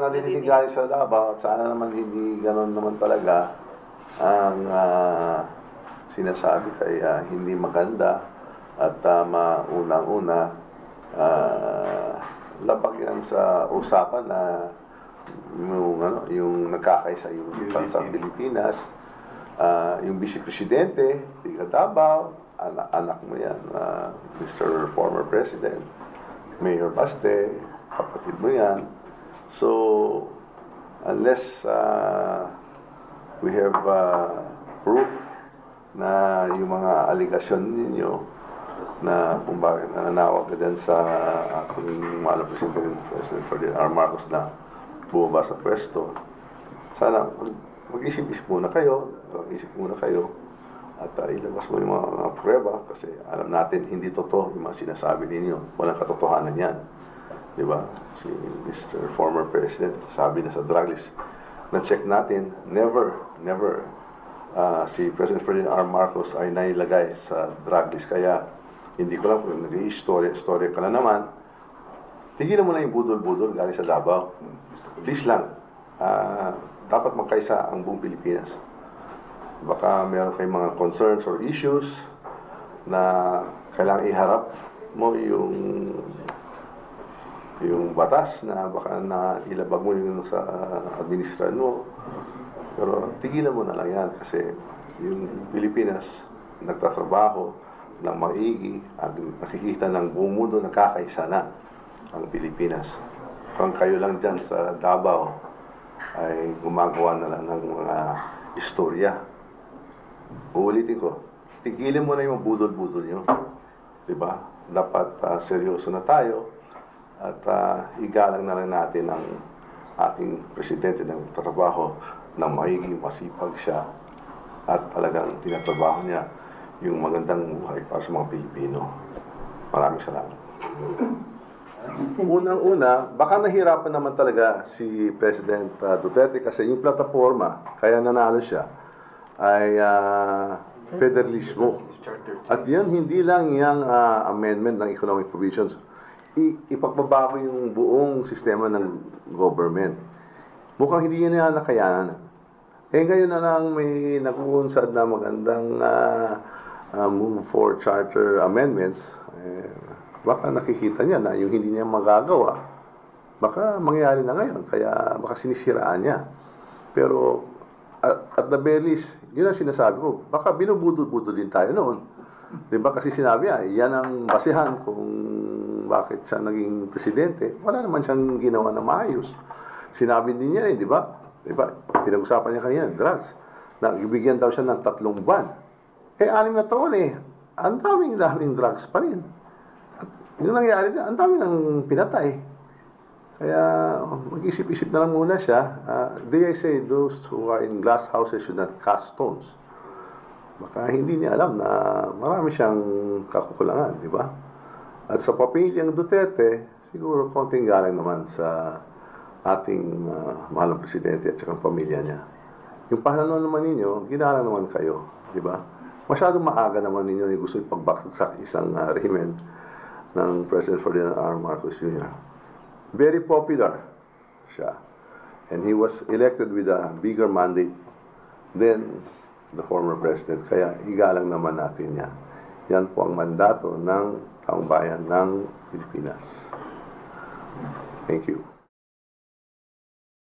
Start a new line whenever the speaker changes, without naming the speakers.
narinig galing sa Davao at sana naman hindi ganon naman talaga ang sinasabi kaya hindi maganda at maunang-una labag yan sa usapan na yung nagkakaisa yung sa Pilipinas, yung Vice Presidente, tiga Davao, anak mo yan, Mr. Former President, Mayor Baste, kapatid mo yan. So, unless we have proof na yung mga aligasyon ninyo na kung bakit nananawag ka dyan sa aking mahal na President Ferdinand R. Marcos na bumaba sa pwesto, sana mag-isip-isip muna kayo, at ilabas mo yung mga prueba kasi alam natin hindi totoo yung mga sinasabi ninyo. Walang katotohanan yan. Di ba? Si Mr. Former President, sabi na sa drug list, na-check natin, never, si President Ferdinand R. Marcos ay nailagay sa drug list. Kaya, hindi ko lang kung nag-i-story ka na naman, tigilan mo na yung budol-budol galing sa Davao. Please lang, dapat magkaisa ang buong Pilipinas. Baka meron kayong mga concerns or issues na kailangang iharap mo yung batas na baka na ilabag mo yung sa administrasyon mo. Pero tigilan mo na lang yan kasi yung Pilipinas nagtatrabaho ng maigi at nakikita ng buong mundo nakakaisa na ang Pilipinas. Kung kayo lang dyan sa Davao ay gumagawa na lang ng mga istorya. Uulitin ko, tigilin mo na yung budol-budol nyo. Diba? Dapat seryoso na tayo at igalang na lang natin ang ating presidente ng trabaho na maiging masipag siya at talagang tinatrabaho niya yung magandang buhay para sa mga Pilipino. Maraming salamat. Unang-una, baka nahirapan naman talaga si President Duterte kasi yung plataforma, kaya nanalo siya, ay federalismo. At yan, hindi lang yung amendment ng economic provisions. Ipagbabago yung buong sistema ng government. Mukhang hindi yan nakayanan. Ngayon na lang may nakuunsad na magandang move for charter amendments. Baka nakikita niya na yung hindi niya magagawa, baka mangyari na ngayon. Kaya baka sinisiraan niya. Pero at the very least, yun ang sinasabi ko, baka binubudol-budol din tayo noon. Diba? Kasi sinabi niya, yan ang basihan kung bakit siya naging presidente. Wala naman siyang ginawa na maayos. Sinabi din niya di ba? Diba? Pinag-usapan niya kanina, drugs. Nagbigyan daw siya ng 3 buwan. 6 na taon ang daming drugs pa rin. At yung nangyari na, ang dami ng pinatay. Kaya mag-isip-isip na lang muna siya. They say those who are in glass houses should not cast stones. Baka hindi niya alam na marami siyang kakukulangan, di ba? At sa pamilyang Duterte, siguro konting galing naman sa ating mahal na presidente at saka pamilya niya. Yung pahlanon naman ninyo, ginala naman kayo, di ba? Masyadong maaga naman ninyo yung gusto ipagbaksak isang rehimen ng President Ferdinand R. Marcos Jr. Very popular siya. And he was elected with a bigger mandate than the former president. Kaya igalang naman natin yan. Yan po ang mandato ng taong bayan ng Pilipinas. Thank you.